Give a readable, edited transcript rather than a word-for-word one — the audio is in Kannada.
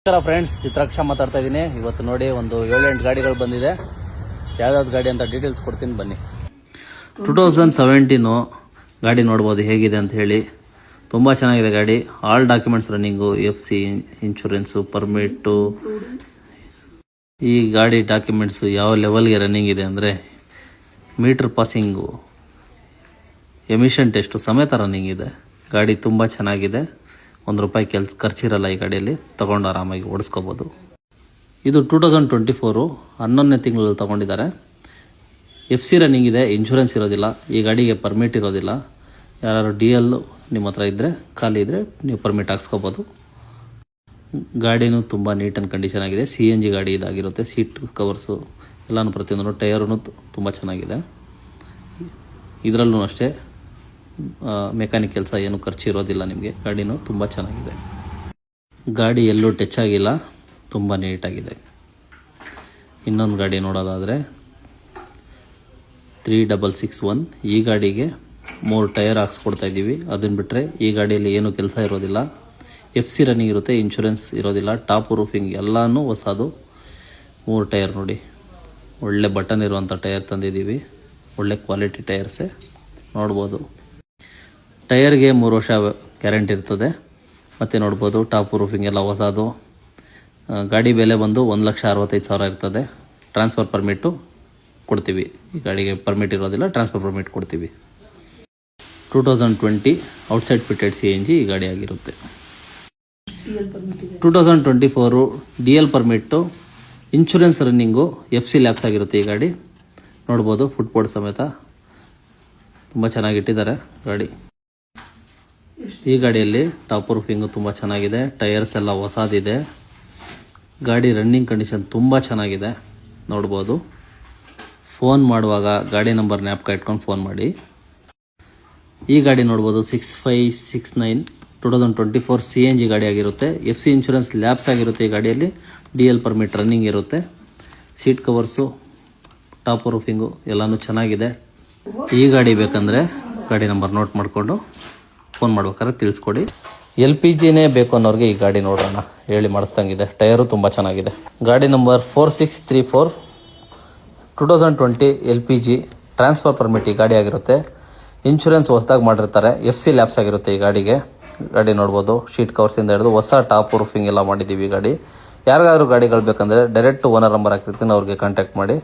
ನಮಸ್ಕಾರ ಫ್ರೆಂಡ್ಸ್, ಚಿತ್ರಾಕ್ಷ ಮಾತಾಡ್ತಾ ಇದ್ದೀನಿ. ಇವತ್ತು ನೋಡಿ ಒಂದು 7-8 ಗಾಡಿಗಳು ಬಂದಿದೆ. ಯಾವ್ದಾವ್ದು ಗಾಡಿ ಅಂತ ಡೀಟೇಲ್ಸ್ ಕೊಡ್ತೀನಿ ಬನ್ನಿ. 2017 ಗಾಡಿ ನೋಡ್ಬೋದು ಹೇಗಿದೆ ಅಂತ ಹೇಳಿ. ತುಂಬ ಚೆನ್ನಾಗಿದೆ ಗಾಡಿ. All documents running, FC insurance, permit. ಈ ಗಾಡಿ ಡಾಕ್ಯುಮೆಂಟ್ಸು ಯಾವ ಲೆವೆಲ್ಗೆ ರನ್ನಿಂಗ್ ಇದೆ ಅಂದರೆ ಮೀಟರ್ ಪಾಸಿಂಗು, ಎಮಿಷನ್ ಟೆಸ್ಟು ಸಮೇತ ರನ್ನಿಂಗ್ ಇದೆ. ಗಾಡಿ ತುಂಬ ಚೆನ್ನಾಗಿದೆ. ₹1 ಖರ್ಚಿರಲ್ಲ ಈ ಗಾಡಿಯಲ್ಲಿ. ತೊಗೊಂಡು ಆರಾಮಾಗಿ ಓಡಿಸ್ಕೋಬೋದು. ಇದು 2024 11ನೇ ತಿಂಗಳಲ್ಲಿ ತೊಗೊಂಡಿದ್ದಾರೆ. FC ರನ್ನಿಂಗ್ ಇದೆ, ಇನ್ಶೂರೆನ್ಸ್ ಇರೋದಿಲ್ಲ. ಈ ಗಾಡಿಗೆ ಪರ್ಮಿಟ್ ಇರೋದಿಲ್ಲ. ಯಾರು DL ನಿಮ್ಮ ಹತ್ರ ಇದ್ದರೆ, ಖಾಲಿ ಇದ್ದರೆ ನೀವು ಪರ್ಮಿಟ್ ಹಾಕ್ಸ್ಕೋಬೋದು. ಗಾಡಿನೂ ತುಂಬ ನೀಟ್ ಆ್ಯಂಡ್ ಕಂಡೀಷನ್ ಆಗಿದೆ. CNG ಗಾಡಿ ಇದಾಗಿರುತ್ತೆ. ಸೀಟ್ ಕವರ್ಸು ಎಲ್ಲನೂ ಪ್ರತಿಯೊಂದು ಟೈರೂ ತುಂಬ ಚೆನ್ನಾಗಿದೆ. ಇದರಲ್ಲೂ ಅಷ್ಟೇ ಮೆಕ್ಯಾನಿಕ್ ಕೆಲಸ ಏನು ಖರ್ಚಿರೋದಿಲ್ಲ ನಿಮಗೆ. ಗಾಡಿನೂ ತುಂಬ ಚೆನ್ನಾಗಿದೆ. ಗಾಡಿ ಎಲ್ಲೂ ಟಚ್ ಆಗಿಲ್ಲ, ತುಂಬ ನೀಟಾಗಿದೆ. ಇನ್ನೊಂದು ಗಾಡಿ ನೋಡೋದಾದರೆ 3661. ಈ ಗಾಡಿಗೆ 3 ಟೈರ್ ಹಾಕ್ಸ್ಕೊಡ್ತಾ ಇದ್ದೀವಿ. ಅದನ್ನು ಬಿಟ್ಟರೆ ಈ ಗಾಡಿಯಲ್ಲಿ ಏನೂ ಕೆಲಸ ಇರೋದಿಲ್ಲ. FC ರನ್ನಿಂಗ್ ಇರುತ್ತೆ, ಇನ್ಶೂರೆನ್ಸ್ ಇರೋದಿಲ್ಲ. ಟಾಪ್ ರೂಫಿಂಗ್ ಎಲ್ಲನೂ ಹೊಸದು. 3 ಟೈರ್ ನೋಡಿ, ಒಳ್ಳೆ ಬಟನ್ ಇರುವಂಥ ಟೈರ್ ತಂದಿದ್ದೀವಿ. ಒಳ್ಳೆ ಕ್ವಾಲಿಟಿ ಟೈರ್ಸೇ ನೋಡ್ಬೋದು. ಟೈರ್ಗೆ 3 ವರ್ಷ ಗ್ಯಾರಂಟಿ ಇರ್ತದೆ. ಮತ್ತು ನೋಡ್ಬೋದು ಟಾಪ್ ರೂಫಿಂಗ್ ಎಲ್ಲ ಹೊಸದು. ಗಾಡಿ ಬೆಲೆ ಬಂದು 1,65,000 ಇರ್ತದೆ. ಟ್ರಾನ್ಸ್ಫರ್ ಪರ್ಮಿಟ್ಟು ಕೊಡ್ತೀವಿ. ಈ ಗಾಡಿಗೆ ಪರ್ಮಿಟ್ ಇರೋದಿಲ್ಲ, ಟ್ರಾನ್ಸ್ಫರ್ ಪರ್ಮಿಟ್ ಕೊಡ್ತೀವಿ. 2020 ಔಟ್ಸೈಡ್ ಫಿಟೆಡ್ CNG ಈ ಗಾಡಿ ಆಗಿರುತ್ತೆ. 2024 DL permit, insurance running, FC lapse ಆಗಿರುತ್ತೆ ಈ ಗಾಡಿ. ನೋಡ್ಬೋದು ಫುಟ್ಬೋರ್ಡ್ ಸಮೇತ ತುಂಬ ಚೆನ್ನಾಗಿಟ್ಟಿದ್ದಾರೆ ಗಾಡಿ. ಈ ಗಾಡಿಯಲ್ಲಿ ಟಾಪ್ ರೂಫಿಂಗು ತುಂಬ ಚೆನ್ನಾಗಿದೆ. ಟೈರ್ಸ್ ಎಲ್ಲ ಹೊಸದಿದೆ. ಗಾಡಿ ರನ್ನಿಂಗ್ ಕಂಡೀಷನ್ ತುಂಬ ಚೆನ್ನಾಗಿದೆ. ನೋಡ್ಬೋದು. ಫೋನ್ ಮಾಡುವಾಗ ಗಾಡಿ ನಂಬರ್ ಜ್ಞಾಪಕ ಇಟ್ಕೊಂಡು ಫೋನ್ ಮಾಡಿ. ಈ ಗಾಡಿ ನೋಡ್ಬೋದು 6569 2024 CNG ಗಾಡಿ ಆಗಿರುತ್ತೆ. FC ಇನ್ಶೂರೆನ್ಸ್ ಲ್ಯಾಬ್ಸ್ ಆಗಿರುತ್ತೆ ಈ ಗಾಡಿಯಲ್ಲಿ. DL ಪರ್ಮಿಟ್ ರನ್ನಿಂಗ್ ಇರುತ್ತೆ. ಸೀಟ್ ಕವರ್ಸು, ಟಾಪ್ ರೂಫಿಂಗು ಎಲ್ಲನೂ ಚೆನ್ನಾಗಿದೆ. ಈ ಗಾಡಿ ಬೇಕಂದರೆ ಗಾಡಿ ನಂಬರ್ ನೋಟ್ ಮಾಡಿಕೊಂಡು ಫೋನ್ ಮಾಡ್ಬೇಕಾದ್ರೆ ತಿಳಿಸ್ಕೊಡಿ. LPGನೇ ಬೇಕು ಅನ್ನೋರಿಗೆ ಈ ಗಾಡಿ ನೋಡೋಣ, ಹೇಳಿ ಮಾಡಿಸ್ದಂಗಿದೆ. ಟೈರು ತುಂಬ ಚೆನ್ನಾಗಿದೆ. ಗಾಡಿ ನಂಬರ್ 4634 2020 LPG ಟ್ರಾನ್ಸ್ಫರ್ ಪರ್ಮಿಟ್ ಈ ಗಾಡಿ ಆಗಿರುತ್ತೆ. ಇನ್ಶೂರೆನ್ಸ್ ಹೊಸದಾಗಿ ಮಾಡಿರ್ತಾರೆ. FC ಲ್ಯಾಬ್ಸ್ ಆಗಿರುತ್ತೆ ಈ ಗಾಡಿಗೆ. ಗಾಡಿ ನೋಡ್ಬೋದು. ಶೀಟ್ ಕವರ್ಸಿಂದ ಹಿಡಿದು ಹೊಸ ಟಾಪ್ ರೂಫಿಂಗ್ ಎಲ್ಲ ಮಾಡಿದ್ದೀವಿ ಈ ಗಾಡಿ. ಯಾರಿಗಾದ್ರೂ ಗಾಡಿಗಳು ಬೇಕಂದರೆ ಡೈರೆಕ್ಟ್ ಓನರ್ ನಂಬರ್ ಹಾಕಿರ್ತೀನಿ, ಅವ್ರಿಗೆ ಕಾಂಟ್ಯಾಕ್ಟ್ ಮಾಡಿ.